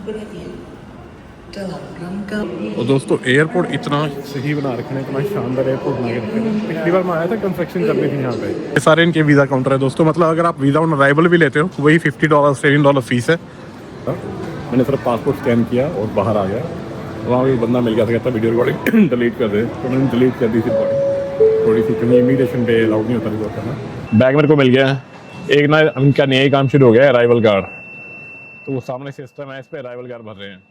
और दोस्तों एयरपोर्ट इतना सही बना रखे हैं, इतना शानदार एयरपोर्ट बना के रखे हैं। पिछली बार मैं आया था, कंस्ट्रक्शन करनी थी यहाँ पे। ये सारे इनके वीज़ा काउंटर है दोस्तों। मतलब अगर आप वीज़ा ऑन अराइवल भी लेते हो वही $50 ऑस्ट्रेलियन फीस है। मैंने सिर्फ पासपोर्ट स्कैन किया और बाहर आ गया। वहाँ भी बंदा मिल गया था, कहता वीडियो रिकॉर्डिंग डिलीट कर दे, तो मैंने डिलीट कर दी थी रिकॉर्डिंग थोड़ी सी, क्योंकि इमीग्रेशन पे अलाउड नहीं होता रिकॉर्ड करना। बैग मेरे को मिल गया। एक ना उनका नया काम शुरू हो गया है, अराइवल कार्ड। तो वो सामने सिस्टम है, इस पर अराइवल कार्ड भर रहे हैं।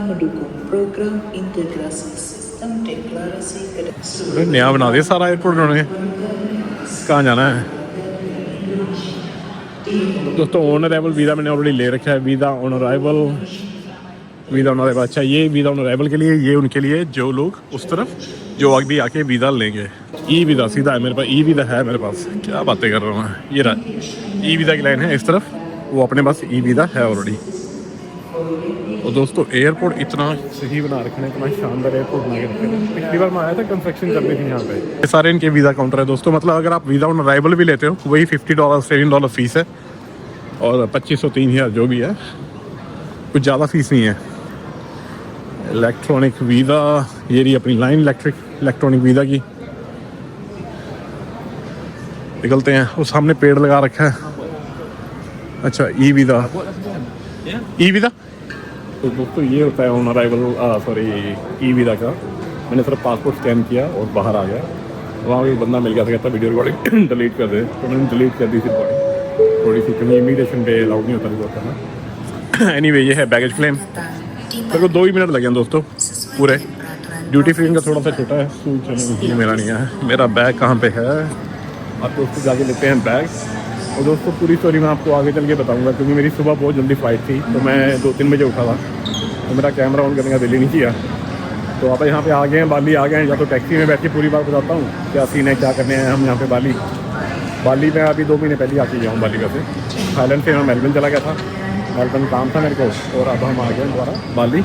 mendukung program integrasi sistem deklarasi नया बना दिया सारा एयरपोर्ट उन्होंने। कहाँ जाना है दोस्तों? ऑन अराइवल वीज़ा मैंने ऑलरेडी ले रखा है। Visa on arrival, visa on arrival. अच्छा, ये वीज़ा ऑन अराइवल के लिए, ये उनके लिए जो लोग उस तरफ जो अभी आके वीज़ा लेंगे। ई वीज़ा सीधा है मेरे पास, ई वीज़ा है मेरे पास। क्या बातें कर रहा हूँ मैं, ये रहा ई वीज़ा की लाइन है इस तरफ, वो अपने पास ई वीज़ा है ऑलरेडी। और दोस्तों एयरपोर्ट इतना सही बना रखे हैं, इतना शानदार एयरपोर्ट बना के रखे हैं। पिछली बार मैं आया था, कंस्ट्रक्शन करनी थी यहाँ पे। ये सारे इनके वीज़ा काउंटर है दोस्तों। मतलब अगर आप वीज़ा ऑन अराइवल भी लेते हो वही $50 ऑस्ट्रेलियन फीस है, और 2503 जो भी है, कुछ ज़्यादा फीस नहीं है। इलेक्ट्रॉनिक वीज़ा, ये रही अपनी लाइन इलेक्ट्रॉनिक वीज़ा की। निकलते हैं। वो सामने पेड़ लगा रखा है। अच्छा, ई वीज़ा, ई वीज़ा तो दोस्तों ये होता है on arrival, sorry e visa का। मैंने सिर्फ पासपोर्ट स्कैन किया और बाहर आ गया। वहाँ भी बंदा मिल गया था, कहता वीडियो रिकॉर्डिंग डिलीट कर दे, तो मैंने डिलीट कर दी थी रिकॉर्डिंग थोड़ी सी, क्योंकि इमीग्रेशन पे अलाउड नहीं होता रिकॉर्ड करना। एनीवे, ये है बैगेज क्लेम। मेरे को 2 ही मिनट लगे हैं दोस्तों पूरे। ड्यूटी फ्री का थोड़ा सा छोटा है, चलो मेरा नहीं है। मेरा बैग कहाँ पे है? आप दोस्तों जाके लेते हैं बैग। और दोस्तों पूरी स्टोरी मैं आपको आगे चल के बताऊंगा, क्योंकि मेरी सुबह बहुत जल्दी फ्लाइट थी, तो मैं 2-3 बजे उठा था, तो मेरा कैमरा ऑन करने का दिल ही नहीं किया। तो आप यहाँ पे आ गए हैं, बाली आ गए हैं। या तो टैक्सी में बैठ के पूरी बात बताता हूँ क्या सीन है, क्या करने हैं हम यहाँ पे। बाली में अभी 2 महीने पहले आके गया हूँ बाली का। से थाईलैंड से मैं मेलबर्न चला गया था, मेलबर्न काम था मेरे को, और अब हम आ गए दोबारा बाली।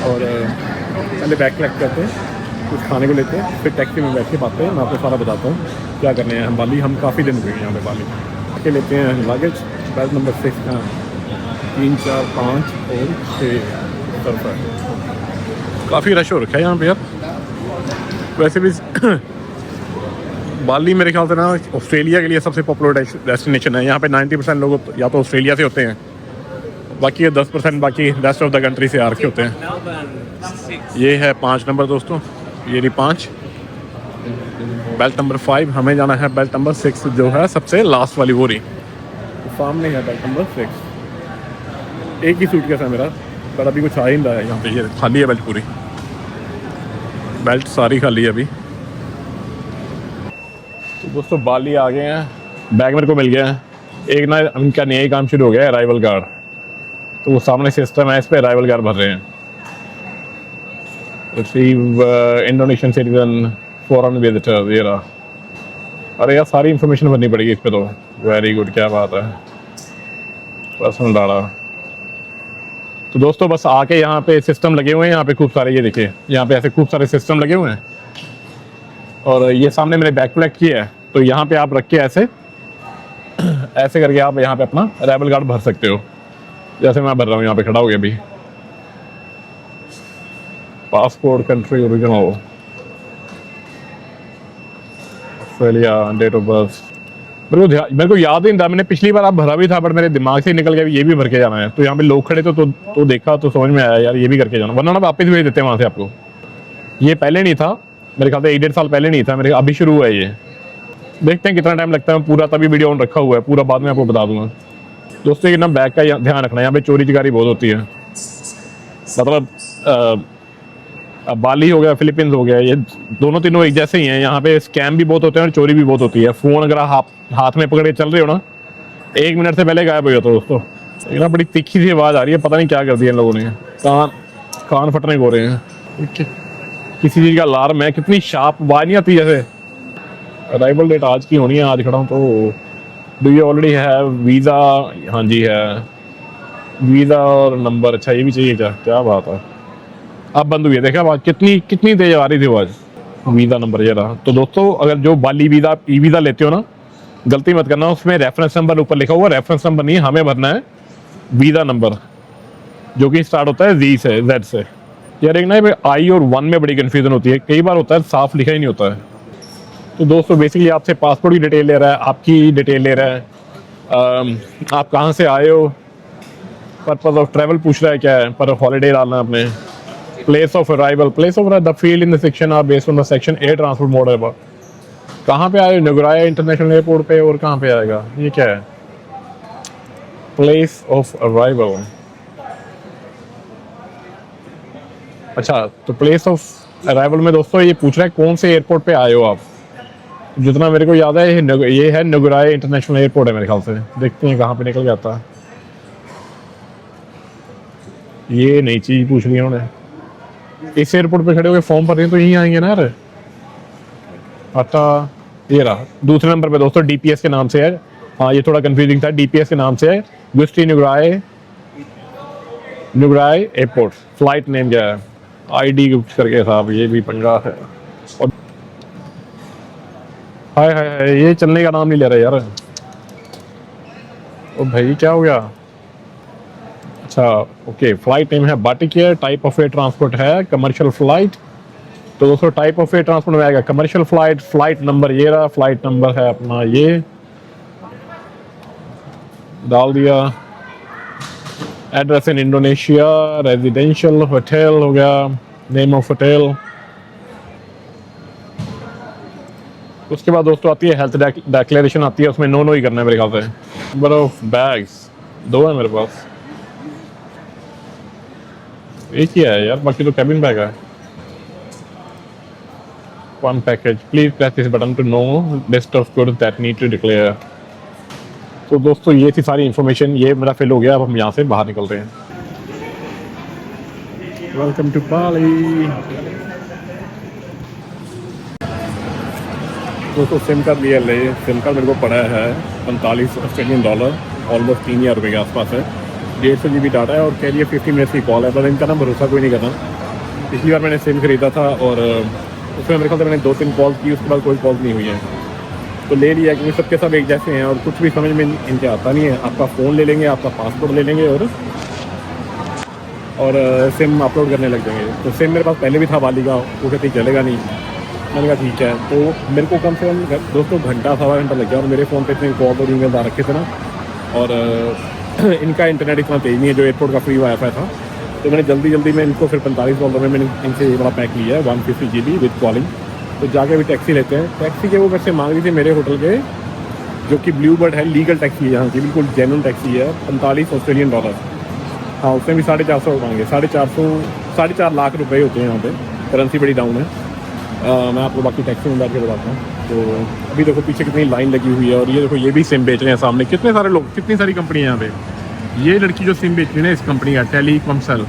और पहले बैग कलेक्ट करते हैं, कुछ खाने को लेते हैं, फिर टैक्सी में बैठ के पाते हैं। मैं आपको सारा बताता हूँ क्या करने हैं हम बाली। हम काफ़ी दिन हुए यहाँ पे बाली के। लेते हैं लगेज, बैग नंबर 6, 3, 4, 5 और 6 तरफ है। काफ़ी रश हो रखा है यहाँ पे यार। वैसे भी बाली मेरे ख्याल से ना ऑस्ट्रेलिया के लिए सबसे पॉपुलर डेस्टिनेशन है। यहाँ पे 90% लोग या तो ऑस्ट्रेलिया से होते हैं, बाकी 10% बाकी रेस्ट ऑफ द कंट्री से आ रखे होते हैं। ये है 5 नंबर दोस्तों, ये रही 5। बेल्ट नंबर 5, हमें जाना है बेल्ट नंबर 6 जो है सबसे लास्ट वाली, वो रही सामने है बेल्ट नंबर 6। एक ही सूटकेस है मेरा, पर अभी कुछ आ ही नहीं रहा है यहाँ पे। ये खाली है बेल्ट, पूरी बेल्ट सारी खाली है अभी। तो दोस्तों बाली आ गए हैं, बैग मेरे को मिल गया है। एक ना उनका नया काम शुरू हो गया है, अराइवल कार्ड। तो वो सामने सिस्टम है, इस पर अराइवल कार्ड भर रहे हैं। Receive Indonesian citizen, foreign visitor, ये रहा। अरे यार सारी इन्फॉर्मेशन भरनी पड़ेगी इस पे तो। वेरी गुड, क्या बात है, पर्सनल डाटा। तो दोस्तों बस आके यहाँ पे सिस्टम लगे हुए हैं, यहाँ पे खूब सारे, ये देखिए यहाँ पे ऐसे खूब सारे सिस्टम लगे हुए हैं। और ये सामने मैंने बैग कलेक्ट किया है, तो यहाँ पे आप रख के ऐसे ऐसे करके आप यहाँ पे अपना अराइवल कार्ड भर सकते हो, जैसे मैं भर रहा हूँ यहाँ पे खड़ा हो गया अभी। Passport, country original, Australia, date of birth. मेरे को याद ही नहीं था, मैंने पिछली बार आप भरा भी था, बट मेरे दिमाग से निकल गया ये भी भर के जाना है। तो यहाँ पे लोग खड़े तो देखा तो समझ में आया यार ये भी करके जाना, वरना ना वापस भेज देते हैं वहाँ से आपको। ये पहले नहीं था, मेरे ख्याल से 1-1.5 साल पहले नहीं था मेरे, अभी शुरू हुआ है ये। देखते हैं कितना टाइम लगता है। पूरा तभी वीडियो ऑन रखा हुआ है, पूरा बाद में आपको बता दूंगा। दोस्तों ये ना बैग का ध्यान रखना है, यहाँ पे चोरी चकारी बहुत होती है। मतलब अब बाली हो गया, फिलीपींस हो गया, ये दोनों तीनों एक जैसे ही हैं। यहाँ पे स्कैम भी बहुत होते हैं और चोरी भी बहुत होती है। फ़ोन अगर आप हाथ में पकड़े चल रहे हो ना, 1 मिनट से पहले गायब हो जाता है दोस्तों। एक ना बड़ी तीखी सी आवाज़ आ रही है, पता नहीं क्या कर दिया इन लोगों ने। कान फटने को हो रहे हैं। किसी चीज़ का अलार्म है, कितनी शार्प आवाज़ नहीं आती जैसे। अराइवल डेट आज की होनी है, आज खड़ा हूँ तो। डू यू ऑलरेडी है वीज़ा? हाँ जी है, वीज़ा और नंबर। अच्छा ये भी चाहिए क्या? क्या बात है। अब बंद हुई है, देखा आवाज़ कितनी कितनी तेज आ रही थी आवाज़। वीज़ा नंबर ये रहा। तो दोस्तों अगर जो बाली वीज़ा ई वीज़ा लेते हो ना, गलती मत करना, उसमें रेफरेंस नंबर ऊपर लिखा हुआ, रेफरेंस नंबर नहीं, हमें भरना है वीज़ा नंबर, जो कि स्टार्ट होता है Z से, Z से। यार एक ना आई और 1 में बड़ी कन्फ्यूजन होती है, कई बार होता है साफ लिखा ही नहीं होता है। तो दोस्तों बेसिकली आपसे पासपोर्ट की डिटेल ले रहा है, आपकी डिटेल ले रहा है, आप कहाँ से आए हो, पर्पज ऑफ ट्रैवल पूछ रहा है क्या है, पर हॉलीडे डालना है आपने, place of arrival, place of the field in the section are based on the section air transport mode है। कहाँ पे आए? नुगराया इंटरनेशनल एयरपोर्ट पे। और कहाँ पे आएगा ये क्या है? Place of arrival. अच्छा तो प्लेस ऑफ अराइवल में दोस्तों ये पूछ रहा है कौन से एयरपोर्ट पे आए हो आप। जितना मेरे को याद है ये है नुगराया इंटरनेशनल एयरपोर्ट है मेरे ख्याल से। देखते हैं कहाँ पे निकल जाता है। ये नई चीज़ पूछ ली उन्होंने। इस एयरपोर्ट पे खड़े होकर फॉर्म भर रहे हैं तो यहीं आएंगे ना यार। अच्छा ये रहा दूसरे नंबर पे दोस्तों, DPS के नाम से है। हाँ ये थोड़ा कंफ्यूजिंग था, DPS के नाम से है, गुस्टी नुगराय एयरपोर्ट। फ्लाइट नेम क्या है? ID करके साहब, ये भी पंगा है। और हाय हाय हाय, ये चलने का नाम नहीं ले रहा यार। ओ भाई क्या हो गया? अच्छा ओके, फ्लाइट नेम है batik air, type of air transport है कमर्शियल फ्लाइट। तो दोस्तों टाइप ऑफ एयर ट्रांसपोर्ट में आएगा कमर्शियल फ्लाइट। फ्लाइट नंबर ये रहा, फ्लाइट नंबर है अपना ये डाल दिया। Address in Indonesia, residential hotel हो गया, नेम ऑफ होटल। उसके बाद दोस्तों आती है हेल्थ डिक्लेरेशन आती है, उसमें नो ही करना है मेरे ख्याल से। नंबर ऑफ बैग्स 2 है मेरे पास, एक ही है यार, बाकी तो कैबिन बैग है। 1 package, please press this button to know list of goods that need to declare. तो दोस्तों ये थी सारी इन्फॉर्मेशन, ये मेरा फिल हो गया। अब हम यहाँ से बाहर निकल रहे हैं। वेलकम टू बाली। दोस्तों सिम कार्ड लिया ले, सिम कार्ड मेरे को पड़ा है 45 ऑस्ट्रेलियन डॉलर, ऑलमोस्ट 3000 रुपये के आसपास है। 150 GB डाटा है और कह रही है 50 मिनट्स की कॉल है, पर इनका ना भरोसा कोई नहीं करना। पिछली बार मैंने सिम खरीदा था और उसमें मेरे ख्याल से मैंने 2-3 कॉल की, उसके बाद कोई कॉल नहीं हुई है। तो ले लिया क्योंकि सबके सब एक जैसे हैं और कुछ भी समझ में इनके आता नहीं है। आपका फ़ोन ले लेंगे, आपका पासपोर्ट ले लेंगे और सिम अपलोड करने लग जाएंगे। तो सिम मेरे पास पहले भी था बाली का, वो कहती चलेगा नहीं। मैंने कहा ठीक है। तो मेरे को कम से कम दोस्तों घंटा 1.25 घंटा लग गया और मेरे फ़ोन पे इतने कॉल और ईमेल आ रखे थे ना, और इनका इंटरनेट इतना तेज़ नहीं है जो एयरपोर्ट का फ्री वाईफाई था। तो मैंने जल्दी में इनको फिर $45 में मैंने इनसे ये बड़ा पैक लिया है 150 GB विद कॉलिंग। तो जाके भी टैक्सी लेते हैं। टैक्सी के वो मेरे से मांग रही थी मेरे होटल के, जो कि ब्लू बर्ड है, लीगल टैक्सी है यहाँ की, बिल्कुल जेन्युइन टैक्सी है, $45 ऑस्ट्रेलियन डॉलर। हाँ उसमें भी 450 मांगे, 4.5 लाख रुपए होते हैं यहाँ पे, करेंसी बड़ी डाउन है। मैं आपको बाकी टैक्सी में बैठ के बताता हूँ। तो अभी देखो पीछे कितनी लाइन लगी हुई है और ये देखो ये भी सिम बेच रहे हैं सामने, कितने सारे लोग, कितनी सारी कंपनी है यहाँ पे। ये लड़की जो सिम बेच रही है ना इस कंपनी का, टेलीकॉमसेल,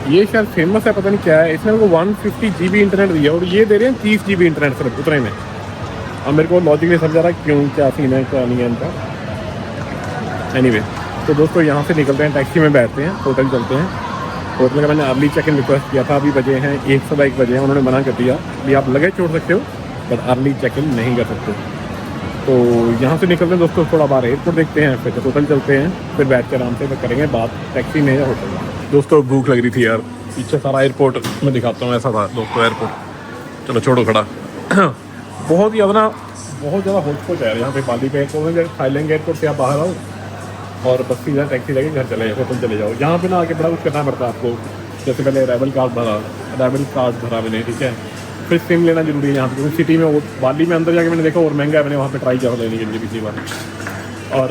ये शायद फेमस है, पता नहीं क्या है। इसने मेरे को 150 GB इंटरनेट दिया और ये दे रहे हैं 30 GB इंटरनेट सिर्फ उतने में। अब मेरे को लॉजिक नहीं समझा रहा क्यों, क्या सीन है, क्या नहीं है इनका। एनीवे तो दोस्तों यहाँ से निकलते हैं, टैक्सी में बैठते हैं, होटल चलते हैं। होटल का मैंने अर्ली चेक इन रिक्वेस्ट किया था, अभी बजे हैं 1 बजे हैं, उन्होंने मना कर दिया अभी आप लगेज छोड़ सकते हो बट अर्ली चेक इन नहीं कर सकते। तो यहाँ से निकलते हैं दोस्तों, थोड़ा बाहर एयरपोर्ट देखते हैं, फिर होटल चलते हैं, फिर बैठ के आराम से करेंगे बात टैक्सी में या होटल में। दोस्तों भूख लग रही थी यार, पीछे सारा एयरपोर्ट मैं दिखाता हूँ, ऐसा था दोस्तों एयरपोर्ट। चलो छोड़ो खड़ा बहुत ज़्यादा होच है यहाँ पे बाली पे। थाईलैंड एयरपोर्ट से आप बाहर आओ और बस सीधा टैक्सी लेके घर चले जाओ, होटल चले जाओ। यहाँ पे ना आके बड़ा कुछ करना पड़ता है आपको। जैसे पहले अराइवल कार्ड भरा मैंने, ठीक है, फिर सिम लेना जरूरी है यहाँ पे, क्योंकि सिटी में वो बाली में अंदर जाके मैंने देखा और महंगा है। मैंने वहाँ पे ट्राई किया लेने के लिए पिछली बार, और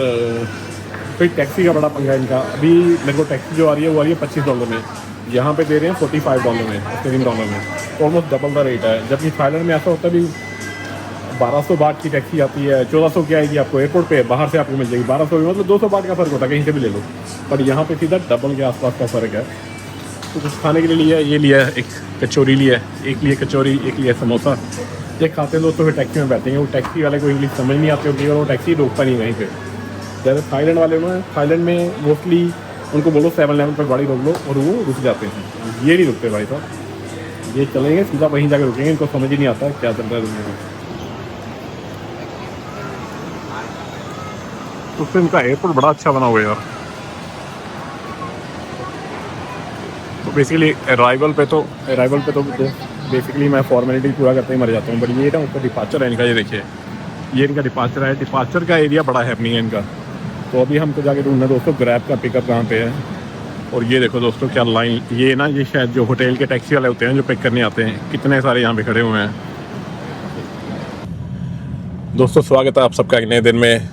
फिर टैक्सी का बड़ा पंगा इनका। अभी मेरे को टैक्सी जो आ रही है वो आ रही है $25 में, यहाँ पे दे रहे हैं $45 में, $13 में, ऑलमोस्ट डबल द रेट है। जबकि थाईलैंड में ऐसा होता है भी 1200 बाट की टैक्सी आती है, 1400 की आएगी आपको एयरपोर्ट पे, बाहर से आपको मिल जाएगी 1200 में, मतलब 200 बाट का फ़र्क होता है, कहीं से भी ले लो। बट यहाँ पे सीधा डबल के आसपास का फ़र्क है। तो कुछ खाने के लिए लिया, ये लिया एक कचौरी लिया, एक लिए कचौरी, एक लिया समोसा। ये खाते हैं दोस्तों, फिर टैक्सी में बैठेंगे। वो टैक्सी वाले को इंग्लिश समझ नहीं आती होती और वो टैक्सी रोकता नहीं वहीं पर। जैसे थाईलैंड वाले में, थाईलैंड में मोस्टली उनको बोलो 7-11 पर गाड़ी रोक लो और वो रुक जाते हैं। ये नहीं रुकते भाई साहब, ये चलेंगे सीधा वहीं जाकर रुकेंगे। इनको समझ ही नहीं आता क्या चल रहा है दुनिया में। उससे इनका एयरपोर्ट बड़ा अच्छा बना हुआ है यार। तो बेसिकली अराइवल पे तो बेसिकली मैं फॉर्मेलिटी पूरा करते ही मर जाता हूँ। बट ये ना ऊपर डिपार्चर है इनका, ये देखिए, ये इनका डिपार्चर है। डिपार्चर का एरिया बड़ा हैपनिंग है इनका। तो अभी हमको जाके ढूंढना दोस्तों ग्रैब का पिकअप कहाँ पे है। और ये देखो दोस्तों क्या लाइन, ये ना ये शायद जो होटल के टैक्सी वाले होते हैं जो पिक करने आते हैं, कितने सारे यहाँ पे खड़े हुए हैं। दोस्तों स्वागत है आप सबका एक नए दिन में।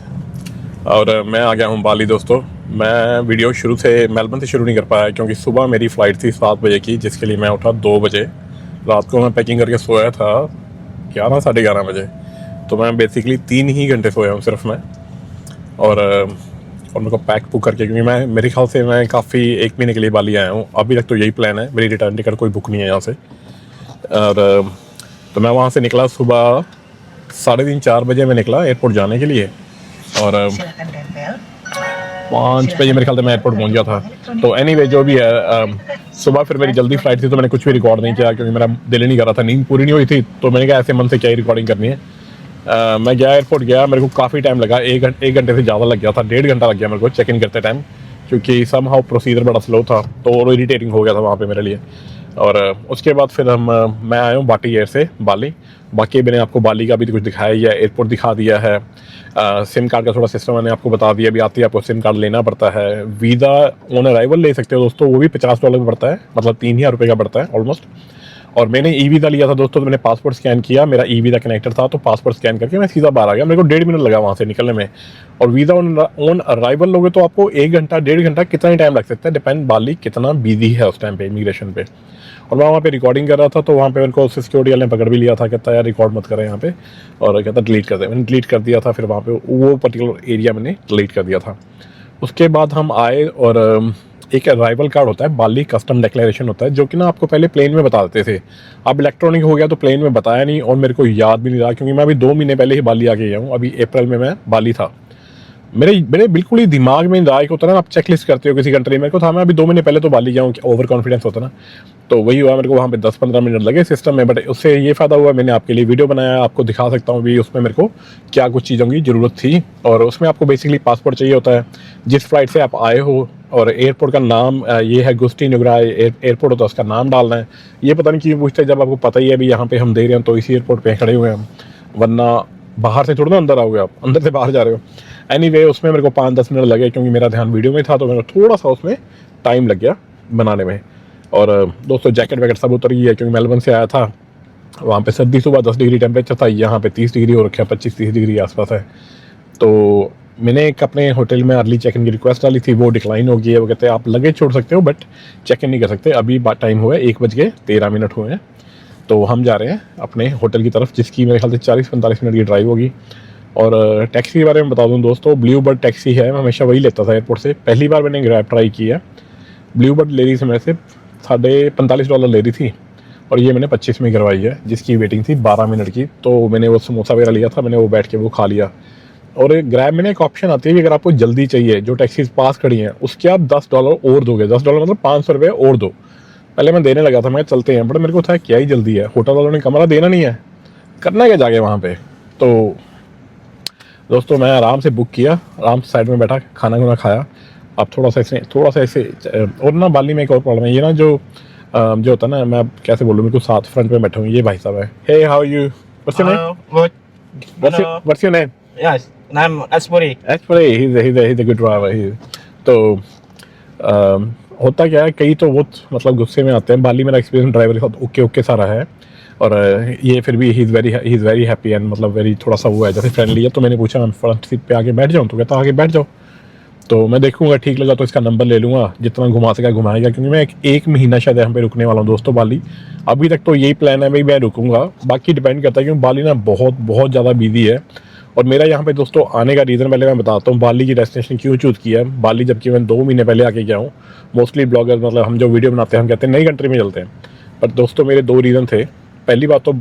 और मैं आ गया हूँ बाली दोस्तों। मैं वीडियो शुरू से मेलबर्न से शुरू नहीं कर पाया क्योंकि सुबह मेरी फ़्लाइट थी 7 बजे की, जिसके लिए मैं उठा 2 बजे। रात को मैं पैकिंग करके सोया था 11 साढ़े 11 बजे। तो मैं बेसिकली 3 ही घंटे सोया हूँ सिर्फ मैं। और मेरे को पैक पुक करके, क्योंकि मैं मेरे ख्याल से मैं काफ़ी 1 महीने के लिए बाली आया हूँ। अभी तक तो यही प्लान है, मेरी रिटर्न टिकट कोई बुक नहीं है यहाँ से। और तो मैं वहाँ से निकला सुबह 3:30-4 बजे मैं निकला एयरपोर्ट जाने के लिए। और 5 बजे मेरे ख्याल से मैं एयरपोर्ट पहुँच गया था। तो एनीवे जो भी है, सुबह फिर मेरी जल्दी फ्लाइट थी तो मैंने कुछ भी रिकॉर्ड नहीं किया क्योंकि मेरा दिल ही नहीं कर रहा था, नींद पूरी नहीं हुई थी। तो मैंने कहा ऐसे मन से क्या ही रिकॉर्डिंग करनी है। मैं गया एयरपोर्ट गया, मेरे को काफ़ी टाइम लगा, 1 घंटे से ज़्यादा लग गया था, 1.5 घंटा लग गया मेरे को चेक इन करते टाइम, क्योंकि सम हाउ प्रोसीजर बड़ा स्लो था। तो और इरीटेटिंग हो गया था वहाँ पे मेरे लिए। और उसके बाद फिर मैं आया हूँ बाटी एयर से बाली। बाकी मैंने आपको बाली का भी कुछ दिखाया ही है, एयरपोर्ट दिखा दिया है। सिम कार्ड का थोड़ा सिस्टम मैंने आपको बता दिया। अभी आती है आपको सिम कार्ड लेना पड़ता है। वीज़ा ऑन अराइवल ले सकते हो दोस्तों, वो भी $50 में पड़ता है, मतलब 3000 का पड़ता है ऑलमोस्ट। और मैंने ई वीज़ा लिया था दोस्तों, तो मैंने पासपोर्ट स्कैन किया, मेरा ई वीज़ा कनेक्टर था, तो पासपोर्ट स्कैन करके मैं सीधा बाहर आ गया। मेरे को 1.5 मिनट लगा वहाँ से निकलने में। और वीज़ा ऑन अराइवल लोगे तो आपको 1 घंटा 1.5 घंटा कितना ही टाइम लग सकता है, डिपेंड बाली कितना बिजी है उस टाइम पे इमिग्रेशन पे। और मैं वहाँ पे रिकॉर्डिंग कर रहा था, तो वहाँ पे मेरे को सिक्योरिटी वाले ने पकड़ भी लिया था, कहता यार रिकॉर्ड मत करें यहाँ पे, और कहता डिलीट कर दे। मैंने डिलीट कर दिया था, फिर वहाँ पे वो पर्टिकुलर एरिया मैंने डिलीट कर दिया था। उसके बाद हम आए और एक अराइवल कार्ड होता है, बाली कस्टम डिक्लेरेशन होता है, जो कि ना आपको पहले प्लेन में बता देते थे। अब इलेक्ट्रॉनिक हो गया तो प्लेन में बताया नहीं, और मेरे को याद भी नहीं रहा क्योंकि मैं अभी 2 महीने पहले ही बाली आके गया हूँ। अभी अप्रैल में मैं बाली था। मेरे बिल्कुल ही दिमाग में रहा, एक होता है ना आप चेकलिस्ट करते हो किसी कंट्री में, को था मैं अभी 2 महीने पहले तो बाली गया हूँ, ओवर कॉन्फिडेंस होता ना। तो वही हुआ, मेरे को वहाँ पे 10-15 मिनट लगे सिस्टम में। बट उससे ये फ़ायदा हुआ, मैंने आपके लिए वीडियो बनाया, आपको दिखा सकता हूँ भी उसमें मेरे को क्या कुछ चीज़ों की ज़रूरत थी। और उसमें आपको बेसिकली पासपोर्ट चाहिए होता है, जिस फ्लाइट से आप आए हो, और एयरपोर्ट का नाम ये है गुस्टी नुगरा एयरपोर्ट होता है, उसका नाम डालना है। ये पता नहीं क्यों पूछते हैं, जब आपको पता ही है अभी यहाँ पे हम दे रहे हैं तो इसी एयरपोर्ट पे खड़े हुए हैं, वरना बाहर से थोड़ा ना अंदर आओगे, आप अंदर से बाहर जा रहे हो। एनीवे उसमें मेरे को 5-10 मिनट लगे क्योंकि मेरा ध्यान वीडियो में था, तो मेरा थोड़ा सा उसमें टाइम लग गया बनाने में। और दोस्तों जैकेट वैकेट सब उतर गई है क्योंकि मेलबर्न से आया था, वहाँ पे सर्दी, सुबह 10 डिग्री टेम्परेचर था, यहाँ पे 30 डिग्री हो रखा है, 25-30 डिग्री आसपास है। तो मैंने एक अपने होटल में अर्ली चेक इन की रिक्वेस्ट डाली थी, वो डिक्लाइन हो गई है। वो कहते हैं आप लगेज छोड़ सकते हो बट चेक इन नहीं कर सकते। अभी टाइम हुआ है 1:13 हुए हैं। तो हम जा रहे हैं अपने होटल की तरफ, जिसकी मेरे ख्याल से 40-45 मिनट की ड्राइव होगी। और टैक्सी के बारे में बता दूं दोस्तों, ब्लू बर्ड टैक्सी है, मैं हमेशा वही लेता था एयरपोर्ट से। पहली बार मैंने ग्रैब ट्राई किया, ब्लू बर्ड ले रही थी मेरे से $45 ले रही थी, और ये मैंने 25 में करवाई है, जिसकी वेटिंग थी 12 मिनट की। तो मैंने वो समोसा वगैरह लिया था, मैंने वो बैठ के वो खा लिया। और ग्रैब में एक ऑप्शन आती है कि अगर आपको जल्दी चाहिए, जो टैक्सीज पास खड़ी हैं उसके आप $10 और दोगे, $10 मतलब ₹500 और दो। पहले मैं देने लगा था, मैं चलते हैं, बट मेरे को था क्या ही जल्दी है, होटल वालों ने कमरा देना नहीं है, करना क्या जाके वहाँ पे। तो दोस्तों मैं आराम से बुक किया, आराम से साइड में बैठा, खाना खाया। अब थोड़ा सा ऐसे और ना बाली में एक और प्रॉब्लम है, ये ना जो होता है ना, मैं कैसे बोलूँ, मेरे को साथ फ्रंट में बैठा हूँ, ये भाई साहब है। Hey how you, what's your name? What's your name? Yes, I'm Aspuri. He's a good driver. तो होता क्या है, कई तो वो मतलब गुस्से में आते हैं। बाली मेरा एक्सपीरियंस ड्राइवर के साथ ओके सारा है, और ये फिर भी he is very happy and मतलब वेरी थोड़ा सा वो है जैसे फ्रेंडली है। तो मैंने पूछा मैं फ्रंट सीट पे आके बैठ जाऊँ, तो कहता आगे बैठ जाओ। तो मैं देखूंगा, ठीक लगा तो इसका नंबर ले लूँगा, जितना घुमा सका घुमाएगा, क्योंकि मैं एक महीना शायद यहाँ पे रुकने वाला हूँ दोस्तों बाली। अभी तक तो यही प्लान है भाई, मैं रुकूंगा, बाकी डिपेंड करता है, क्योंकि बाली ना बहुत बहुत ज़्यादा बिजी है। और मेरा यहाँ पे दोस्तों आने का रीज़न पहले मैं बताता हूँ, बाली की डेस्टिनेशन क्यों चूज़ किया है। बाली जबकि मैं 2 महीने पहले आके गया हूँ। मोस्टली ब्लॉगर्स, मतलब हम जो वीडियो बनाते हैं, हम कहते हैं नई कंट्री में चलते हैं, पर दोस्तों मेरे 2 रीज़न थे। पहली बात तो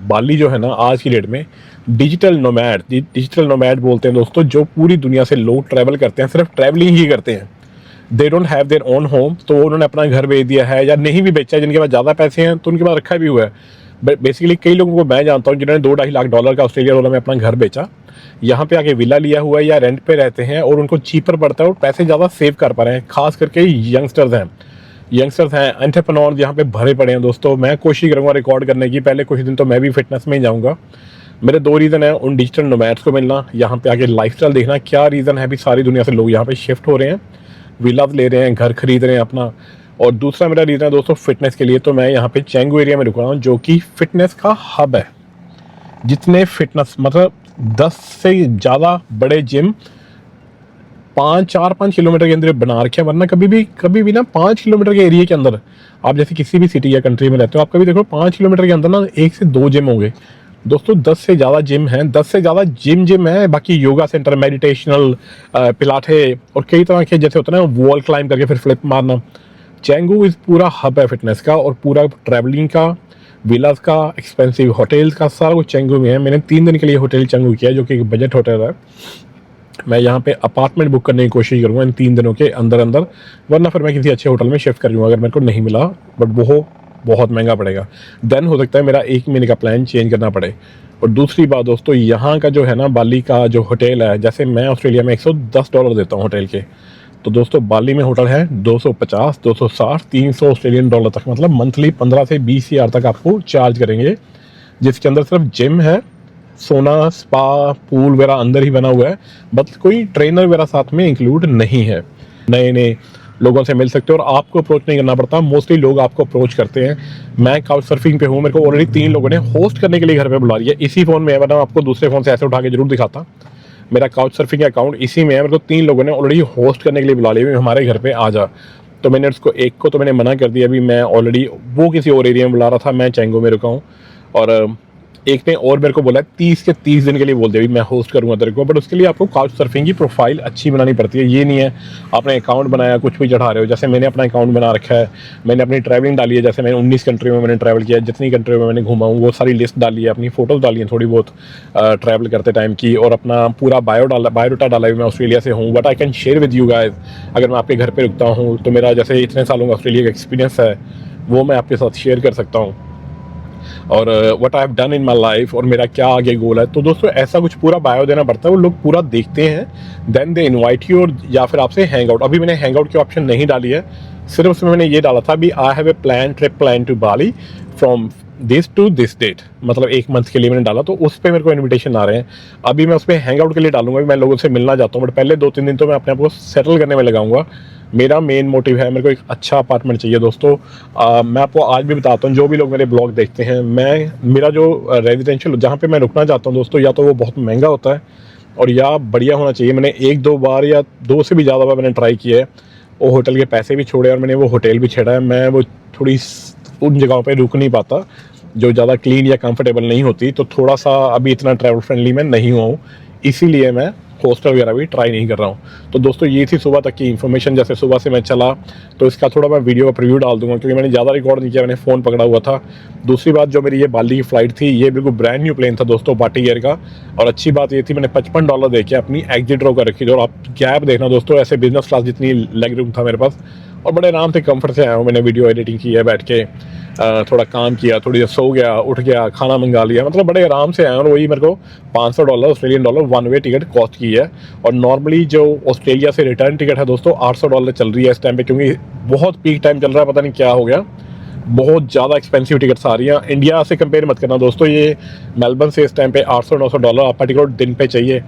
बाली जो है ना आज की डेट में डिजिटल नोमैड बोलते हैं दोस्तों, जो पूरी दुनिया से लोग ट्रैवल करते हैं, सिर्फ ट्रैवलिंग ही करते हैं। They don't have their own home, तो उन्होंने अपना घर बेच दिया है, या नहीं भी बेचा है, जिनके पास ज़्यादा पैसे हैं तो उनके पास रखा भी हुआ है। बट बेसिकली कई लोगों को मैं जानता हूँ जिन्होंने 2-2.5 लाख डॉलर का ऑस्ट्रेलिया डॉलर में अपना घर बेचा, यहाँ पे आके विला लिया हुआ है या रेंट पे रहते हैं, और उनको चीपर पड़ता है और पैसे ज़्यादा सेव कर पा रहे हैं। खास करके यंगस्टर्स हैं, एंटरप्रेन्योर यहाँ पे भरे पड़े हैं दोस्तों। मैं कोशिश करूँगा रिकॉर्ड करने की, पहले कुछ दिन तो मैं भी फिटनेस में ही जाऊँगा। मेरे 2 रीज़न हैं उन डिजिटल नोमैड्स को मिलना, यहाँ पे आके लाइफस्टाइल देखना। क्या रीज़न है, भी सारी दुनिया से लोग यहाँ पे शिफ्ट हो रहे हैं, विलाज ले रहे हैं, घर खरीद रहे हैं अपना। और दूसरा मेरा रीज़न है दोस्तों फिटनेस के लिए, तो मैं यहाँ पे चेंगू एरिया में रुक रहा हूँ, जो कि फिटनेस का हब है। जितने फिटनेस, मतलब 10 से ज़्यादा बड़े जिम 4-5 किलोमीटर के अंदर बना रखे हैं, वरना कभी भी ना 5 किलोमीटर के एरिया के अंदर, आप जैसे किसी भी सिटी या कंट्री में रहते हो, आप कभी देखो 5 किलोमीटर के अंदर ना 1 से 2 जिम होंगे दोस्तों। 10 से ज़्यादा जिम हैं, 10 से ज़्यादा जिम है। बाकी योगा सेंटर, मेडिटेशनल, पिलाटे और कई तरह के जैसे होता है ना वॉल क्लाइंब करके फिर फ्लिप मारना। चेंगू इस पूरा हब है फिटनेस का, और पूरा ट्रैवलिंग का, विलास का, एक्सपेंसिव होटल्स का, सारा कुछ चेंगू में है। मैंने 3 दिन के लिए होटल चेंगू किया, जो कि एक बजट होटल है। मैं यहाँ पे अपार्टमेंट बुक करने की कोशिश करूँगा इन 3 दिनों के अंदर, वरना फिर मैं किसी अच्छे होटल में शिफ्ट कर लूँगा अगर मेरे को नहीं मिला, बट वो बहुत महंगा पड़ेगा। देन हो सकता है मेरा 1 महीने का प्लान चेंज करना पड़े। और दूसरी बात दोस्तों, यहाँ का जो है ना बाली का जो होटल है, जैसे मैं ऑस्ट्रेलिया में $110 देता हूँ होटल के, तो दोस्तों बाली में होटल है 250, 260, 300 ऑस्ट्रेलियन डॉलर तक, मतलब मंथली 15 से 20 हज़ार तक आपको चार्ज करेंगे, जिसके अंदर सिर्फ जिम है, सोना, स्पा, पूल वगैरह अंदर ही बना हुआ है, बट कोई ट्रेनर वगैरह साथ में इंक्लूड नहीं है। नए लोगों से मिल सकते हो और आपको अप्रोच नहीं करना पड़ता, मोस्टली लोग आपको अप्रोच करते हैं। मैं काउच सर्फिंग पे हूँ, मेरे को ऑलरेडी 3 लोगों ने होस्ट करने के लिए घर पे बुला लिया। इसी फ़ोन में है, वरना आपको दूसरे फ़ोन से ऐसे उठा के जरूर दिखाता। मेरा काउच सर्फिंग अकाउंट इसी में है, मेरे को 3 लोगों ने ऑलरेडी होस्ट करने के लिए बुला लिया, हमारे घर पे आ जा। तो मैंने उसको एक को तो मैंने मना कर दिया, अभी मैं ऑलरेडी वो किसी और एरिया में बुला रहा था, मैं चेंगू में रुका हूँ। और एक ने और मेरे को बोला 30 के 30 दिन के लिए बोल दिया मैं होस्ट करूँगा तेरे को, बट उसके लिए आपको काउच सर्फिंग की प्रोफाइल अच्छी बनानी पड़ती है। ये नहीं है आपने अकाउंट बनाया कुछ भी चढ़ा रहे हो। जैसे मैंने अपना अकाउंट बना रखा है, मैंने अपनी ट्रैवलिंग डाली है, जैसे मैंने 19 कंट्री में मैंने ट्रैवल किया, जितनी कंट्री में मैंने घूमा हूँ वो सारी लिस्ट डाली है, अपनी फोटोज़ डाली हैं थोड़ी बहुत ट्रैवल करते टाइम की, और अपना पूरा बायोडाटा डाला है। मैं ऑस्ट्रेलिया से हूँ, but I can share with you guys. अगर मैं आपके घर पर रुकता हूँ तो मेरा जैसे इतने सालों का ऑस्ट्रेलिया का एक्सपीरियंस है वो मैं आपके साथ शेयर कर सकता हूँ, और what I have done in my life, और मेरा क्या आगे गोल है। तो दोस्तों ऐसा कुछ पूरा बायो देना पड़ता है, वो लोग पूरा देखते हैं, देन दे इनवाइट यू, और या फिर आपसे हैंग आउट। अभी मैंने हैंग आउट की ऑप्शन नहीं डाली है, सिर्फ उसमें मैंने ये डाला था भी I have a trip plan to Bali from this to this date, मतलब 1 मंथ के लिए मैंने डाला, तो उस पर मेरे को इन्विटेशन आ रहे हैं। अभी मैं उस पर हैंग आउट के लिए डालूंगा, मैं लोगों से मिलना चाहता हूँ, बट पहले 2-3 दिन तो मैं अपने आप को सेटल करने में लगाऊंगा। मेरा मेन मोटिव है, मेरे को एक अच्छा अपार्टमेंट चाहिए दोस्तों। मैं आपको आज भी बताता हूँ, जो भी लोग मेरे ब्लॉग देखते हैं, मेरा जो रेजिडेंशियल जहाँ पे मैं रुकना चाहता हूँ दोस्तों, या तो वो बहुत महंगा होता है और या बढ़िया होना चाहिए। मैंने 1-2 बार या 2 से भी ज़्यादा बार मैंने ट्राई किया है, वो होटल के पैसे भी छोड़े और मैंने वो होटल भी छेड़ा है। मैं वो थोड़ी उन जगहों पर रुक नहीं पाता जो ज़्यादा क्लीन या कंफर्टेबल नहीं होती, तो थोड़ा सा अभी इतना ट्रैवल फ्रेंडली मैं नहीं हुआ हूँ, इसीलिए मैं हॉस्टल वगैरह भी ट्राई नहीं कर रहा हूँ। तो दोस्तों ये थी सुबह तक की इन्फॉर्मेशन। जैसे सुबह से मैं चला तो इसका थोड़ा मैं वीडियो का प्रीव्यू डाल दूंगा, क्योंकि मैंने ज़्यादा रिकॉर्ड नहीं किया, मैंने फ़ोन पकड़ा हुआ था। दूसरी बात, जो मेरी ये बाली की फ़्लाइट थी, ये बिल्कुल ब्रांड न्यू प्लेन था दोस्तों, पार्टी एयर का। और अच्छी बात ये थी, मैंने $55 दे के अपनी एग्जिट रो कर रखी थी। और आप गैप देखना दोस्तों, ऐसे बिजनेस क्लास जितनी लेग रूम था मेरे पास, और बड़े आराम से कंफर्ट से आया हूँ। मैंने वीडियो एडिटिंग की है बैठ के, थोड़ा काम किया, थोड़ी देर सो गया, उठ गया, खाना मंगा लिया, मतलब बड़े आराम से आया। और वही मेरे को $500 ऑस्ट्रेलियन डॉलर 1 वे टिकट कॉस्ट की है। और नॉर्मली जो ऑस्ट्रेलिया से रिटर्न टिकट है दोस्तों $800 चल रही है इस टाइम पे, क्योंकि बहुत पीक टाइम चल रहा है, पता नहीं क्या हो गया, बहुत ज़्यादा एक्सपेंसिव टिकट्स आ रही हैं। इंडिया से कंपेयर मत करना दोस्तों, ये मेलबर्न से इस टाइम पे $800-900 आपका टिकट दिन पे चाहिए।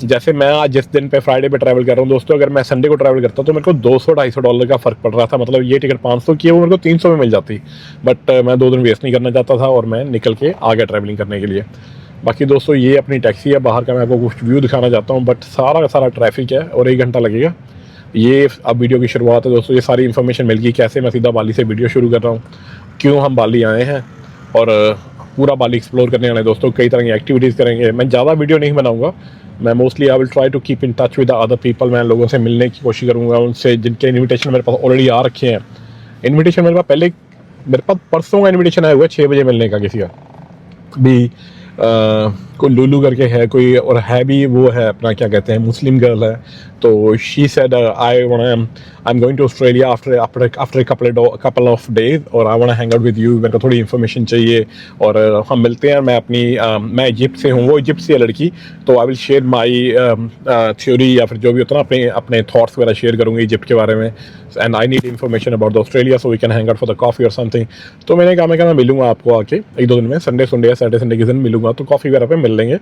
जैसे मैं आज जिस दिन पे फ्राइडे पे ट्रैवल कर रहा हूँ दोस्तों, अगर मैं संडे को ट्रैवल करता तो मेरे को $200-250 का फ़र्क पड़ रहा था। मतलब ये टिकट 500 की है, वो मेरे को 300 में मिल जाती, बट मैं 2 दिन वेस्ट नहीं करना चाहता था और मैं निकल के आ गया ट्रैवलिंग करने के लिए। बाकी दोस्तों ये अपनी टैक्सी है, बाहर का मैं आपको कुछ व्यू दिखाना चाहता हूँ, बट सारा का सारा ट्रैफिक है और 1 घंटा लगेगा। ये अब वीडियो की शुरुआत है दोस्तों, ये सारी इन्फॉर्मेशन मिल गई कैसे मैं सीधा बाली से वीडियो शुरू कर रहा हूँ, क्यों हम बाली आए हैं और पूरा बाली एक्सप्लोर करने वाले दोस्तों। कई तरह की एक्टिविटीज़ करेंगे। मैं ज़्यादा वीडियो नहीं बनाऊँगा, मैं mostly I will try to keep in touch with the other people. मैं लोगों से मिलने की कोशिश करूँगा, उनसे जिनके इन्विटेशन मेरे पास ऑलरेडी आ रखे हैं। इन्विटेशन मेरे पास परसों का इन्विटेशन आया हुआ है 6 बजे मिलने का किसी का भी। कोई लुलू करके है कोई, और है भी वो है अपना क्या कहते हैं मुस्लिम गर्ल है, तो she said I am going to Australia after couple of days और I want hang out with you. मेरे को थोड़ी इन्फॉर्मेशन चाहिए और हम मिलते हैं। मैं इजिप्ट से हूँ, वो इजिप्ट से है लड़की, तो I will share my theory या फिर जो भी होता है ना अपने थॉट्स वगैरह शेयर करूँगी इजिप्ट के बारे में। And I need information about the Australia so we can hang out for the coffee और समथिंग। तो मैंने कहा मैं मिलूंगा आपको आके 1-2 दिन में, संडे या सैटरडे के दिन मिलूंगा, तो कॉफ़ी वगैरह पे मिल लेंगे।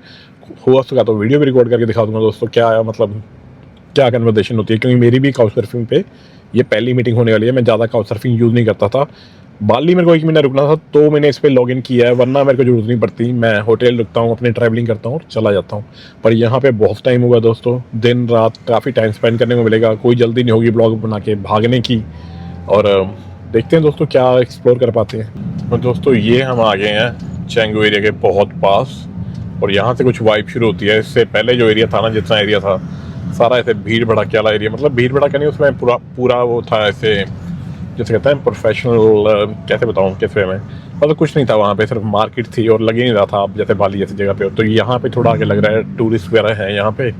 हुआ सका तो वीडियो भी रिकॉर्ड करके दिखा दूंगा दोस्तों क्या मतलब क्या कन्वर्सेशन होती है, क्योंकि मेरी भी काउच सर्फिंग पे ये पहली मीटिंग होने वाली है। मैं ज़्यादा काउच सर्फिंग यूज़ नहीं करता था। बाली मेरे को 1 महीना रुकना था तो मैंने इस पर लॉग इन किया है, वरना मेरे को जरूरत नहीं पड़ती। मैं होटल रुकता हूँ, अपनी ट्रैवलिंग करता हूँ और चला जाता हूँ। पर यहाँ पे बहुत टाइम होगा दोस्तों, दिन रात काफ़ी टाइम स्पेंड करने को मिलेगा। कोई जल्दी नहीं होगी ब्लॉग बना के भागने की, और देखते हैं दोस्तों क्या एक्सप्लोर कर पाते हैं। और दोस्तों ये हम आ गए हैं चैंगू एरिया के बहुत पास, और यहाँ से कुछ वाइब शुरू होती है। इससे पहले जो एरिया था ना, जितना एरिया था सारा ऐसे भीड़ भड़ाके वाला एरिया, मतलब भीड़ भड़ाका नहीं, उसमें पूरा वो था ऐसे जैसे कहते हैं प्रोफेशनल, कैसे बताऊँ किस वे में, मतलब कुछ नहीं था वहाँ पे, सिर्फ मार्केट थी और लग ही नहीं रहा था आप जैसे बाली जैसी जगह पे हो। तो यहाँ पे थोड़ा आगे लग रहा है टूरिस्ट वगैरह हैं यहाँ पे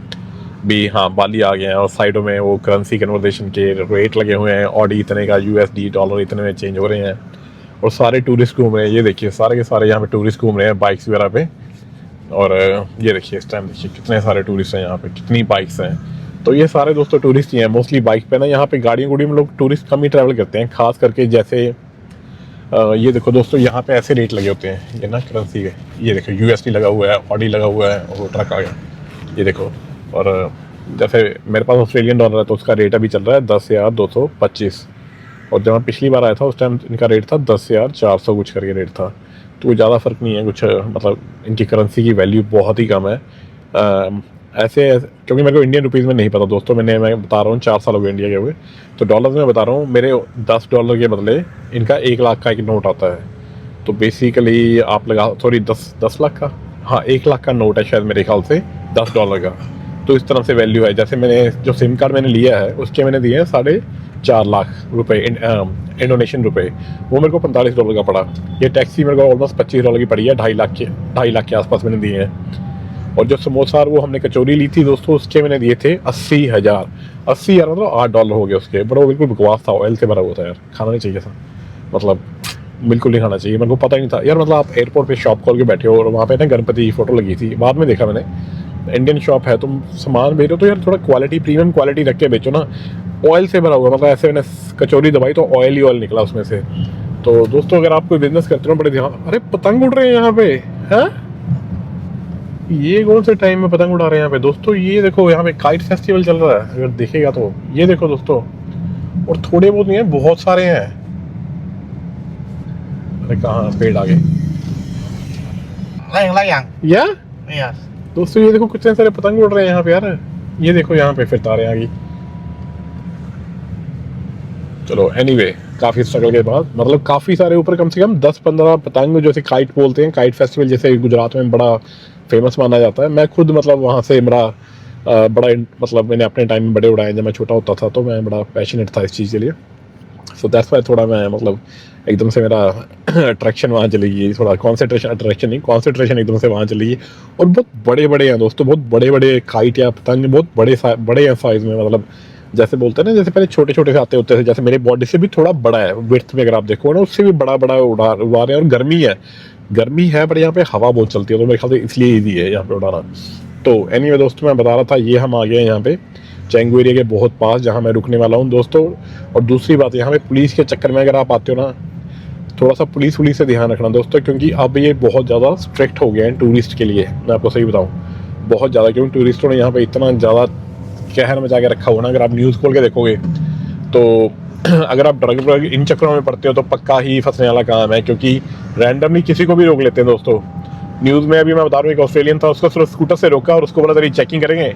भी। हाँ, बाली आ गए हैं और साइडों में वो करेंसी कन्वर्सेशन के रेट लगे हुए हैं। ऑडी इतने का, USD डॉलर इतने में चेंज हो रहे हैं और सारे टूरिस्ट घूम रहे हैं। ये देखिए सारे के सारे यहाँ पे टूरिस्ट घूम रहे हैं बाइक्स वगैरह पे। और ये देखिए इस टाइम देखिए कितने सारे टूरिस्ट हैं यहाँ पे, कितनी बाइक्स हैं। तो ये सारे दोस्तों टूरिस्ट ही हैं मोस्टली बाइक पे ना। यहाँ पे गाड़ियों में लोग टूरिस्ट कम ही ट्रैवल करते हैं, खास करके जैसे ये देखो दोस्तों यहाँ पे ऐसे रेट लगे होते हैं। ये ना करेंसी के, ये देखो USD लगा हुआ है, ऑडी लगा हुआ है और वो ट्रक आ गया, ये देखो। और जैसे मेरे पास ऑस्ट्रेलियन डॉलर है तो उसका रेट अभी चल रहा है 10,225, और जब मैं पिछली बार आया था उस टाइम इनका रेट था 10,400 कुछ करके रेट था। तो ज़्यादा फ़र्क नहीं है कुछ, मतलब इनकी करेंसी की वैल्यू बहुत ही कम है। ऐसे क्योंकि मेरे को इंडियन रुपीज़ में नहीं पता दोस्तों, मैं बता रहा हूँ 4 साल हो गए इंडिया के हुए, तो डॉलर्स में बता रहा हूँ। मेरे $10 के बदले इनका 1 लाख का एक नोट आता है। तो बेसिकली आप लगा, सॉरी 10 लाख का, हाँ 1 लाख का नोट है शायद मेरे ख्याल से $10 का। तो इस तरह से वैल्यू है। जैसे मैंने जो सिम कार्ड मैंने लिया है उसके मैंने दिए हैं 4.5 लाख रुपए इंडोनेशियन रुपए, वो मेरे को $45 का पड़ा। ये टैक्सी मेरे को ऑलमोस्ट $25 की पड़ी है, 2.5 लाख के आसपास मैंने दिए हैं। और जो समोसा और वो हमने कचौरी ली थी दोस्तों उसके मैंने दिए थे 80,000 मतलब $8 हो गए उसके। बट वो बिल्कुल बकवास था, ऑयल से भरा हुआ था यार, खाना नहीं चाहिए था, मतलब बिल्कुल नहीं खाना चाहिए। मेरे को पता ही नहीं था यार, मतलब आप एयरपोर्ट पे शॉप खोल के बैठे हो और वहाँ पे ना गणपति की फ़ोटो लगी थी, बाद में देखा मैंने इंडियन शॉप है, तुम सामान बेचो तो यार थोड़ा क्वालिटी, प्रीमियम क्वालिटी रख के बेचो ना। ऑयल से भरा हुआ, मतलब ऐसे मैंने कचौरी दबाई तो ऑयल ही ऑयल निकला उसमें से। तो दोस्तों अगर आप कोई बिजनेस करते हो बड़े ध्यान, अरे पतंग उड़ रहे हैं यहाँ पे, हैं ये कौन से टाइम में पतंग उड़ा रहे हैं यहाँ पे दोस्तों। ये देखो यहाँ पे काइट फेस्टिवल चल रहा है अगर देखेगा तो, ये देखो दोस्तों। और थोड़े बहुत नहीं है, बहुत सारे हैं। अरे कहाँ पेड़ आ गए या Yes. दोस्तों, ये देखो कितने सारे पतंग उड़ रहे हैं यहाँ पे यार। ये देखो यहाँ पे फिर तारे आ गई। चलो एनीवे, काफ़ी स्ट्रगल के बाद मतलब काफ़ी सारे ऊपर कम से कम 10-15 पतंग जैसे काइट बोलते हैं, काइट फेस्टिवल जैसे गुजरात में बड़ा फेमस माना जाता है। मैं खुद मतलब वहाँ से बड़ा मतलब मैंने अपने टाइम में बड़े उड़ाए, जब मैं छोटा होता था तो मैं बड़ा पैशनेट था इस चीज़ के लिए। सो दैट्स वाई थोड़ा मैं मतलब एकदम से मेरा अट्रैक्शन वहाँ चली गई, थोड़ा कॉन्सेंट्रेशन एकदम से वहाँ चली गई। और बहुत बड़े बड़े हैं दोस्तों, बहुत बड़े बड़े काइट या पतंग बहुत बड़े हैं साइज़ में। मतलब जैसे बोलते हैं ना, जैसे पहले छोटे छोटे से आते होते थे, जैसे मेरी बॉडी से भी थोड़ा बड़ा है विड्थ में, अगर आप देखो ना उससे भी बड़ा उड़ा रहे हैं। और गर्मी है बट यहाँ पे हवा बहुत चलती है, तो मेरे ख्याल से इसलिए ईजी है यहाँ पे उड़ाना। तो एनीवे दोस्तों, मैं बता रहा था ये हम आ गए हैं यहाँ पे चैंगू एरिया के बहुत पास, जहाँ मैं रुकने वाला हूँ दोस्तों। और दूसरी बात, यहाँ पे पुलिस के चक्कर में अगर आप आते हो ना, थोड़ा सा पुलिस से ध्यान रखना दोस्तों, क्योंकि अब ये बहुत ज़्यादा स्ट्रिक्ट हो गए हैं टूरिस्ट के लिए। मैं आपको सही बताऊँ, बहुत ज़्यादा, क्योंकि टूरिस्टों ने यहाँ पे इतना ज़्यादा कहर मचा के रखा हुआ ना। अगर आप न्यूज़ खोल के देखोगे तो अगर आप ड्रग इन चक्करों में पड़ते हो तो पक्का ही फंसने वाला काम है, क्योंकि रैंडमली किसी को भी रोक लेते हैं दोस्तों। न्यूज़ में अभी मैं बता रहा हूँ, एक ऑस्ट्रेलियन था, उसको सिर्फ स्कूटर से रोका और उसको बोला तेरी चेकिंग करेंगे।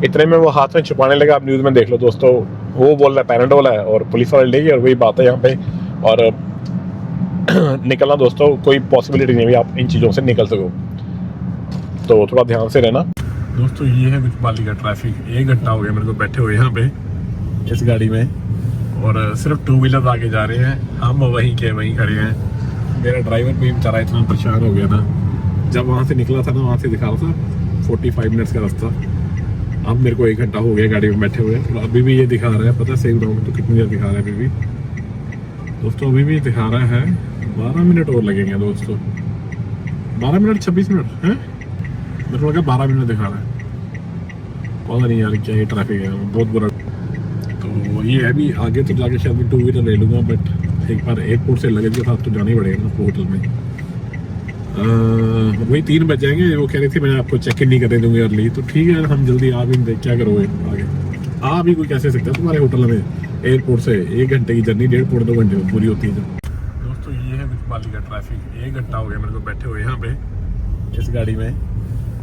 इतने में वो हाथ में छुपाने लगा। आप न्यूज़ में देख लो दोस्तों, वो बोल रहा है पैराडोल है और पुलिस वाले ले गए, और वही बात है यहाँ पे। और निकलना दोस्तों कोई पॉसिबिलिटी नहीं है आप इन चीज़ों से निकल सको, तो थोड़ा ध्यान से रहना दोस्तों। ये है बाली का ट्रैफिक। 1 घंटा हो गया मेरे को बैठे हुए यहाँ पे इस गाड़ी में, और सिर्फ 2 व्हीलर आगे जा रहे हैं, हम वहीं के वहीं खड़े हैं। मेरा ड्राइवर भी बेचारा इतना परेशान हो गया ना, जब वहाँ से निकला था ना, वहाँ से दिखा रहा था 45 मिनट्स का रास्ता। अब मेरे को 1 घंटा हो गया गाड़ी में बैठे हुए, और अभी भी ये दिखा रहा है, पता है सेव डाउन तो कितनी देर दिखा रहा है अभी भी दोस्तों। अभी भी दिखा रहा है 12 मिनट और लगेंगे दोस्तों। 12 मिनट 26 मिनट है, मेरे को लगा 12 मिनट दिखा रहा है। पता नहीं यार क्या ये ट्रैफिक है, बहुत बुरा। तो ये है भी आगे तो जाके शायद मैं 2 व्हीलर ले लूँगा, बट एक बार एयरपोर्ट से लगेज के साथ तो जाना ही पड़ेगा ना होटल में। वही 3 बज जाएंगे। वो कह रही थी मैं आपको चेक इन नहीं करने दूंगी अर्ली, तो ठीक है हम जल्दी आ भी देख, क्या करोगे आगे आ भी कोई कैसे सकता है तुम्हारे होटल में। एयरपोर्ट से 1 घंटे की जर्नी 1.5-2 घंटे में पूरी होती है दोस्तों। ये है बाली का ट्रैफिक। 1 घंटा हो गया मेरे को बैठे हुए यहाँ पे इस गाड़ी में,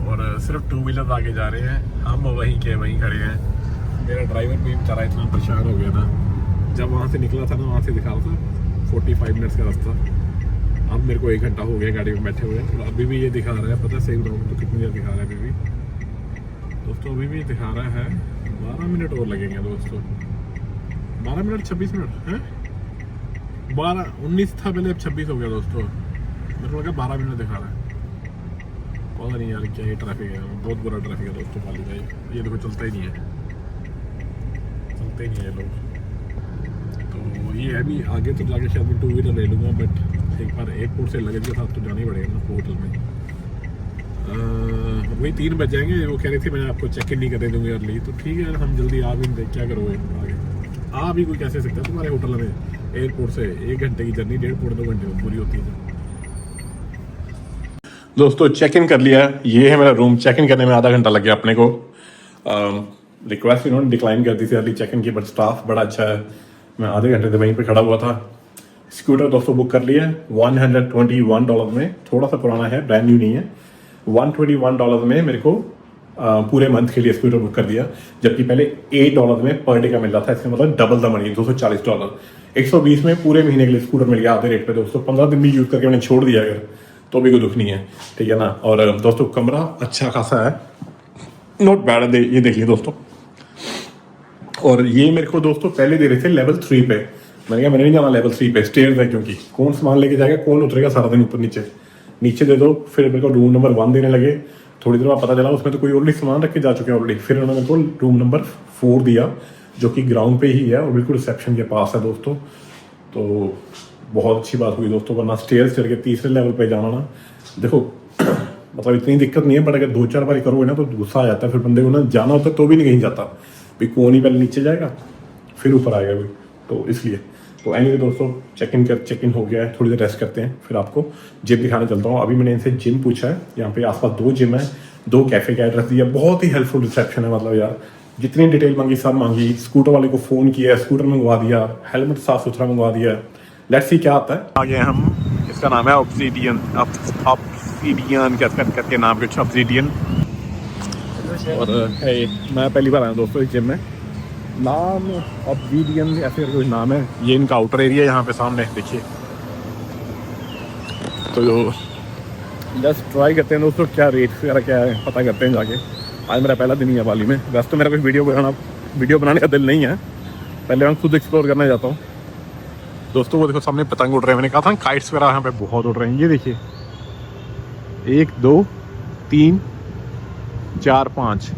और सिर्फ 2 व्हीलर आगे जा रहे हैं, हम वहीं के वहीं खड़े हैं। मेरा ड्राइवर भी बेचारा इतना परेशान हो गया ना, जब वहाँ से निकला था ना, वहाँ से दिखा रहा था 45 मिनट्स का रास्ता। अब मेरे को 1 घंटा हो गया गाड़ी में बैठे हुए, तो अभी भी ये दिखा रहा है, पता है सेव डाउन तो कितनी देर दिखा रहा है अभी भी दोस्तों। अभी भी दिखा रहा है 12 मिनट और लगेंगे दोस्तों। 12 मिनट 26 मिनट है, 19 था पहले, अब 26 हो गया दोस्तों। मेरे को लगा 12 मिनट दिखा रहा है। पता नहीं यार क्या ये ट्रैफिक है, बहुत बुरा ट्रैफिक है दोस्तों बाली का। ये देखो चलता ही नहीं है, चलते ही नहीं है लोग। तो ये है भी आगे तो जाके शायद मैं 2 व्हीलर ले लूँगा, बट एक बार एयरपोर्ट से लगेज के साथ तो जाना ही पड़ेगा ना होटल में। वही 3 बज जाएंगे। वो कह रही थी मैं आपको चेक इन नहीं करने दूंगी अर्ली, तो ठीक है हम जल्दी आ भी देख, क्या करोगे आगे आ भी कोई कैसे सकता है तुम्हारे होटल में। एयरपोर्ट से 1 घंटे की जर्नी 1.5-2 घंटे में पूरी होती है दोस्तों। चेक इन कर लिया, ये है मेरा रूम। चेक इन करने में आधा घंटा लग गया अपने को। रिक्वेस्ट इन्होंने डिक्लाइन कर दी थी अर्ली चेक इन की, बट स्टाफ बड़ा अच्छा है। मैं आधे घंटे से वहीं पे खड़ा हुआ था। स्कूटर दोस्तों बुक कर लिया है $121 में, थोड़ा सा पुराना है, ब्रांड न्यू नहीं है। $121 में मेरे को पूरे मंथ के लिए स्कूटर बुक कर दिया, जबकि पहले $8 में पर डे का मिल रहा था। इसका मतलब डबल द मनी, $240। 120 में पूरे महीने के लिए स्कूटर मिल गया आधे रेट पे दोस्तों। 15 दिन भी यूज़ करके मैंने छोड़ दिया अगर, तो भी कोई दुख नहीं है, ठीक है ना। और दोस्तों कमरा अच्छा खासा है, नॉट बैड है, ये देखिए दोस्तों। और ये मेरे को दोस्तों पहले दे रहे थे लेवल 3 पे। मैंने कहा मैंने नहीं जाना लेवल 3 पे, स्टेयर्स है, क्योंकि कौन सामान लेके जाएगा, कौन उतरेगा सारा दिन ऊपर नीचे। नीचे दे दो। फिर मेरे को रूम नंबर 1 देने लगे। थोड़ी देर बाद पता चला उसमें तो कोई ऑलरेडी सामान रख के जा चुके हैं ऑलरेडी। फिर उन्होंने मेरे को रूम नंबर 4 दिया, जो कि ग्राउंड पे ही है और बिल्कुल रिसेप्शन के पास है दोस्तों। तो बहुत अच्छी बात हुई दोस्तों, वरना स्टेयर्स चढ़ के तीसरे लेवल पे जाना ना, देखो मतलब इतनी दिक्कत नहीं है, बट अगर 2-4 बार करोगे ना तो गुस्सा आ जाता है। फिर बंदे को ना जाना होता है तो भी नहीं कहीं जाता, भाई कौन ही पहले नीचे जाएगा फिर ऊपर आएगा कोई, तो इसलिए। तो एनीवे दोस्तों चेक इन हो गया है, थोड़ी देर रेस्ट करते हैं, फिर आपको जिम दिखाने चलता हूँ। अभी मैंने इनसे जिम पूछा है, यहाँ पे आसपास 2 जिम है, 2 कैफ़े का एड्रेस दिया। बहुत ही हेल्पफुल रिसेप्शन है, मतलब यार जितनी डिटेल मांगी सब मांगी। स्कूटर वाले को फ़ोन किया, स्कूटर मंगवा दिया, हेलमेट साफ सुथरा मंगवा दिया। लेट्स सी क्या आता है। आगे हम, इसका नाम है ऑब्सीडियन करके नाम कुछ ऑब्सीडियन। और मैं पहली बार आया दोस्तों इस जिम में, नाम ऑब्सीडियन ऐसे कुछ नाम है। ये इनका आउटर एरिया यहाँ पे सामने देखिए। तो जस्ट ट्राई करते हैं दोस्तों क्या रेट वगैरह क्या है, पता करते हैं जाके। आज मेरा पहला दिन ही है बाली में। वैसे तो मेरा कोई वीडियो बनाने का दिल नहीं है, पहले मैं खुद एक्सप्लोर करना चाहता हूँ दोस्तों। वो देखो सामने पतंग उड़ रहे हैं, मैंने कहा था काइट्स वगैरह यहाँ पे बहुत उड़ रहे हैं। ये देखिए 1 2 3 4 5,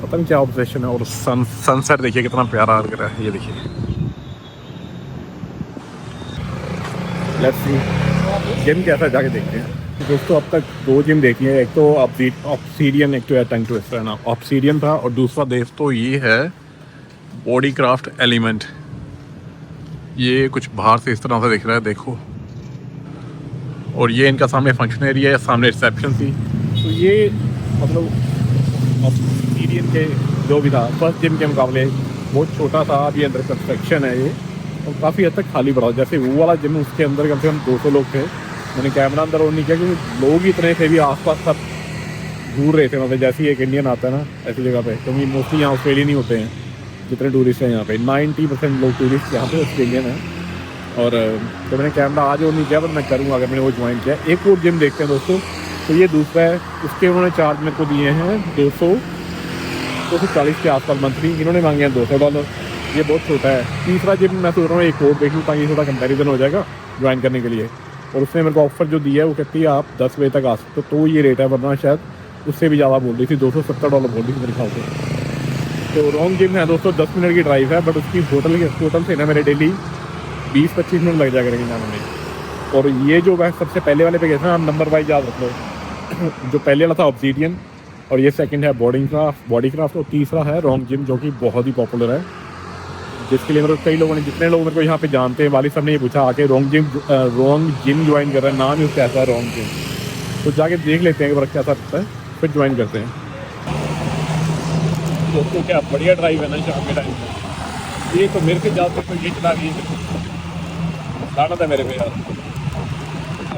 पता नहीं क्या ऑब्सेशन है। और सनसेट देखिए कितना प्यारा लग रहा है, ये देखिए। लेट्स सी जिम कैसा है, जाके देखते हैं दोस्तों। अब तक 2 जिम देखी है, एक तो ऑब्सीडियन, एक तो है टंग ट्विस्टर ना। ऑब्सीडियन था, और दूसरा दोस्तों ये है बॉडी क्राफ्ट एलिमेंट। ये कुछ बाहर से इस तरह से दिख रहा है, देखो। और ये इनका सामने फंक्शन एरिया है, सामने रिसेप्शन थी। तो ये मतलब ऑब्सीडियन के जो भी था फर्स्ट जिम के मुकाबले बहुत छोटा था। अभी अंडर कंस्ट्रक्शन है ये, और काफ़ी हद तक खाली पड़ा। जैसे वो वाला जिम उसके अंदर कम से कम 200 लोग थे, मैंने कैमरा अंदर ऑन नहीं किया क्योंकि लोग ही इतने थे भी आसपास सब घूर रहे थे। मतलब जैसे ही एक इंडियन आता है ना ऐसी जगह पे, क्योंकि मोस्टली यहाँ ऑस्ट्रेलियन ही होते हैं जितने टूरिस्ट हैं यहाँ पे। 90% लोग टूरिस्ट यहाँ पे ऑस्ट्रेलियन हैं। और तो मैंने कैमरा आज ऑन नहीं किया, पर मैं करूँगा अगर मैंने वो ज्वाइन किया। एक और जिम देखते हैं दोस्तों, तो ये दूसरा है, उसके उन्होंने चार्ज मेरे को दिए हैं 240 के आसपास मंथली, इन्होंने मांगे हैं $200। ये बहुत छोटा है। तीसरा जिम मैं सोच रहा हूँ एक और देख लूँ ताकि थोड़ा कंपैरिजन हो जाएगा ज्वाइन करने के लिए। और उसने मेरे को ऑफर जो दिया है वो कहती है आप 10 बजे तक आ सकते हो, तो ये रेट है, वरना शायद उससे भी ज़्यादा बोल रही थी, $270 बोल रही थी मेरे ख्याल से। तो रॉन्ग जिम है दोस्तों, 10 मिनट की ड्राइव है, बट उसकी होटल से ना मेरे डेली 20-25 मिनट लग जाएगा कहीं जाने में। और ये जो मैं सबसे पहले वाले पे गए थे, आप नंबर वाइज याद रख लो। जो पहले वाला था ऑब्सीडियन, और ये सेकंड है बॉडी क्राफ्ट, और तीसरा है रॉन्ग जिम जो कि बहुत ही पॉपुलर है, जिसके लिए मेरे कई लोगों ने, जितने लोग मेरे को यहाँ पे जानते हैं, वाली सब ने ये पूछा आके रॉन्ग जिम ज्वाइन कर रहा है, नाम ही उसका ऐसा है रॉन्ग जिम। तो जाके देख लेते हैं कि वर्क कैसा लगता है, फिर ज्वाइन करते हैं। दोस्तों क्या बढ़िया ड्राइव है ना शाम के टाइम में। ये तो मेरे से जाते तो ये चला रही है, लाना था मेरे पे यार।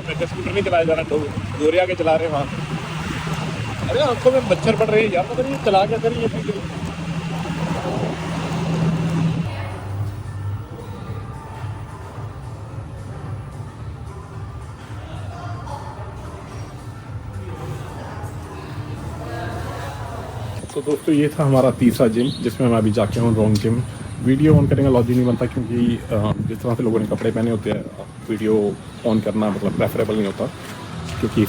मेरे स्कूटर नहीं चलाया जा रहा, गोरिया के चला रहे हैं वहाँ। अरे आंखों में मच्छर पड़ रहे हैं यार, पता नहीं चला क्या करिए। तो दोस्तों ये था हमारा तीसरा जिम, जिसमें मैं अभी जाके हूँ रॉन्ग जिम। वीडियो ऑन करने का लॉजिक नहीं बनता, क्योंकि जिस तरह से लोगों ने कपड़े पहने होते हैं, वीडियो ऑन करना मतलब प्रेफरेबल नहीं होता, क्योंकि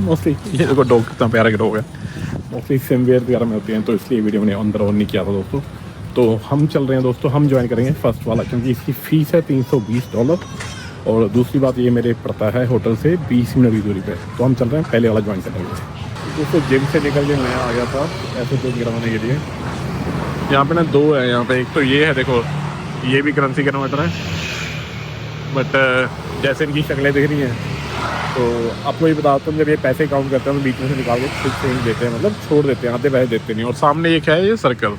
मोस्टली ये देखो डॉग कितना प्यारा डॉग है, मोस्टली स्विमवेयर वगैरह में होते हैं, तो इसलिए वीडियो मैंने अंदर ऑन नहीं किया था दोस्तों। तो हम चल रहे हैं दोस्तों, हम ज्वाइन करेंगे फर्स्ट वाला, क्योंकि इसकी फ़ीस है $320। और दूसरी बात ये मेरे पड़ता है होटल से 20 मिनट की दूरी पे, तो हम चल रहे हैं पहले वाला ज्वाइन करेंगे। दोस्तों जिम से निकल के मैं आ गया था ऐसे तो गिराने के लिए। यहाँ पे ना दो है, यहाँ पे एक तो ये है, देखो ये भी करेंसी कन्वर्टर है, बट जैसे इनकी शक्लें दिख रही हैं, तो आपको ये बताता हूँ, जब ये पैसे काउंट करते हैं तो बीच में से निकाल के फिर चेंज देते हैं, मतलब छोड़ देते हैं, आधे पैसे देते नहीं। और सामने एक है ये सर्कल,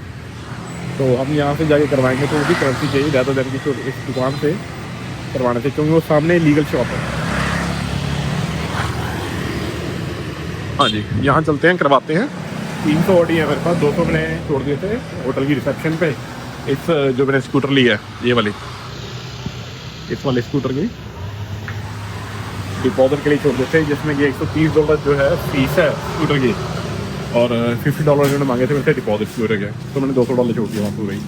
तो हम यहाँ से जाके करवाएंगे, तो उसी करेंसी चाहिए ज़्यादा देर की, तो इस दुकान से करवाने से, क्योंकि वो सामने लीगल शॉप है। हाँ जी, यहाँ चलते हैं, करवाते हैं। 300 ऑडी है मेरे पास, 200 मैंने छोड़ दिए थे होटल की रिसेप्शन पे। इस जो मैंने स्कूटर ली है, ये वाली, इस वाले स्कूटर की डिपॉजिट के लिए छोड़ देते हैं, जिसमें कि $130 जो है फीस है स्कूटर की, और $50 इन्होंने मांगे थे मेरे से डिपॉजिट स्कूटर के, तो मैंने $200 छोड़ दिया वहाँ पूरा ही।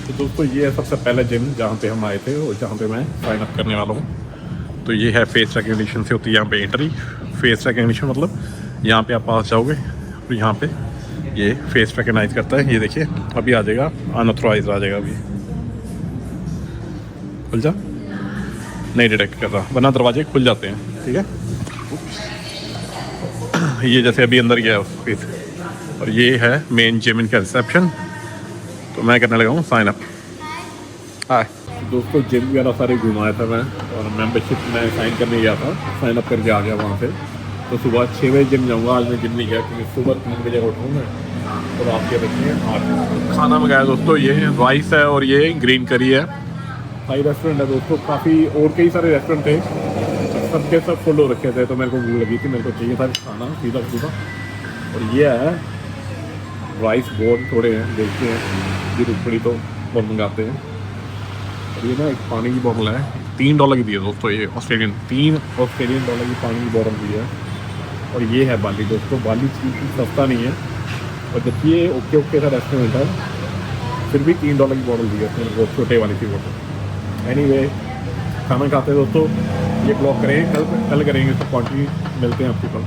तो दोस्तों ये है सबसे पहले जिम जहाँ पे हम आए थे और जहाँ पे मैं साइन अप करने वाला हूँ। तो ये है फेस रिकग्निशन से होती है यहाँ पे एंट्री। फेस रिकग्निशन मतलब यहाँ पे आप पास जाओगे और यहाँ पे ये फेस रिकग्नाइज करता है। ये देखिए अभी आ जाएगा, अनऑथराइज्ड आ जाएगा, अभी खुल जा, नहीं डिटेक्ट कर रहा, वरना दरवाजे खुल जाते हैं। ठीक है, ये जैसे अभी अंदर गया फेस, और ये है मेन जिम इनका रिसेप्शन। तो मैं करने लगा हूँ साइन अप। हाय दोस्तों, जिम वगैरह सारे घुमाया था मैं, और मेंबरशिप में साइन करने गया था, साइन अप करके आ गया वहाँ पे। तो सुबह 6 बजे जिम जाऊँगा, आज मैं जिम नहीं गया क्योंकि सुबह 3 बजे उठाऊँ मैं, तो रात के बजे 8। खाना मंगाया दोस्तों, ये राइस है और ये ग्रीन करी है। हाई रेस्टोरेंट है दोस्तों, काफ़ी और कई सारे रेस्टोरेंट थे, सबके सब फुल हो रखे थे, तो मेरे को भूख लगी थी, मेरे को चाहिए था खाना सीधा सीधा। और ये है राइस बोल, थोड़े हैं देखते हैं, जरूरत पड़ी तो और मंगाते हैं। और ये ना एक पानी की बोतल है, $3 की दी है दोस्तों, ये $3 की पानी की बोतल दी है। और ये है बाली दोस्तों, बाली चीज़ सस्ता नहीं है, और जबकि ये ओके ओके सा रेस्टोरेंट है, फिर भी $3 की बोतल दी है वो छोटे वाली थी बोतल। एनीवे खाना खाते दोस्तों, ये ब्लॉग करेंगे कल करेंगे, तो क्वांटिटी मिलते हैं आपको कल।